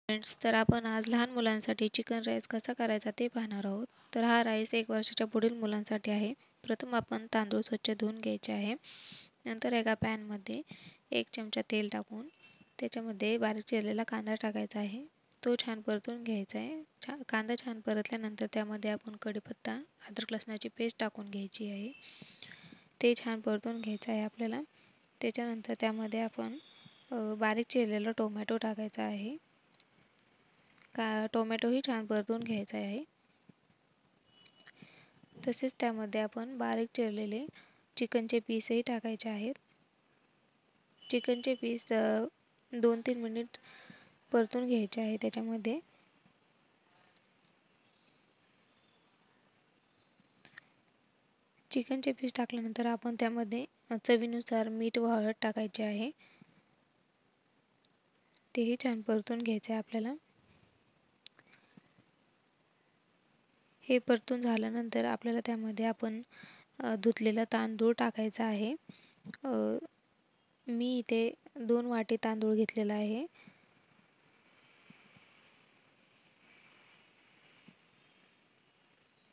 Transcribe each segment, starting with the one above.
Friends, तर आपण आज लहान मुलांसाठी चिकन राईस कसा करायचा ते पाहणार आहोत. तर हा राईस 1 वर्षाच्या पुढील मुलांसाठी आहे. प्रथम आपण तांदूळ स्वच्छ धुवून घ्यायचे आहे. नंतर एका पॅनमध्ये 1 चमचा तेल टाकून त्याच्यामध्ये बारीक चिरलेला कांदा टाकायचा आहे. तो छान परतून घ्यायचा आहे. कांदा छान परतल्यानंतर त्यामध्ये आपण कढीपत्ता, अद्रक लसणाची पेस्ट टाकून घ्यायची आहे. ते छान परतून घ्यायचं आहे आपल्याला. त्याच्यानंतर त्यामध्ये आपण बारीक चिरलेला टोमॅटो टाकायचा आहे. टोमॅटोही छान परतून घ्यायचा आहे. तसेच त्यामध्ये आपण बारीक चिरलेले चिकनचे पीसही टाकायचे आहेत. चिकनचे पीस 2-3 मिनिट परतून घ्यायचे आहे. त्याच्यामध्ये चिकनचे पीस टाकल्यानंतर आपण त्यामध्ये चवीनुसार मीठ व हळद टाकायचे आहे. तेही छान परतून घ्यायचे आहे आपल्याला. हे परतून झाल्यानंतर आपल्याला त्यामध्ये आपण धुतलेला तांदूळ टाकायचा आहे. मी इथे 2 वाटी तांदूळ घेतलेला आहे.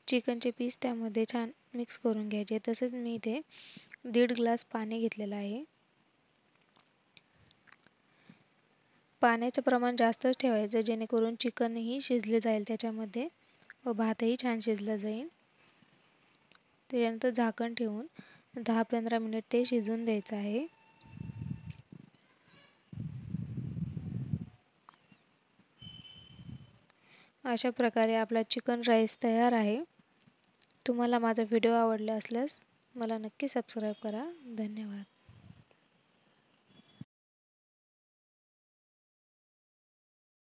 चिकनचे पीस त्यामध्ये छान मिक्स करून घ्यायचे. तसेच मी इथे 1.5 ग्लास पाणी घेतलेलं आहे. पाण्याचं प्रमाण जास्तच ठेवायचं जेणेकरून चिकनही शिजले जाईल त्याच्यामध्ये व भातही छान शिजला जाईल. त्यानंतर झाकण ठेवून 10-15 मिनिट ते शिजून द्यायचं आहे. अशा प्रकारे आपला चिकन राईस तयार आहे. तुम्हाला माझा व्हिडिओ आवडला असल्यास मला नक्की सबस्क्राईब करा. धन्यवाद.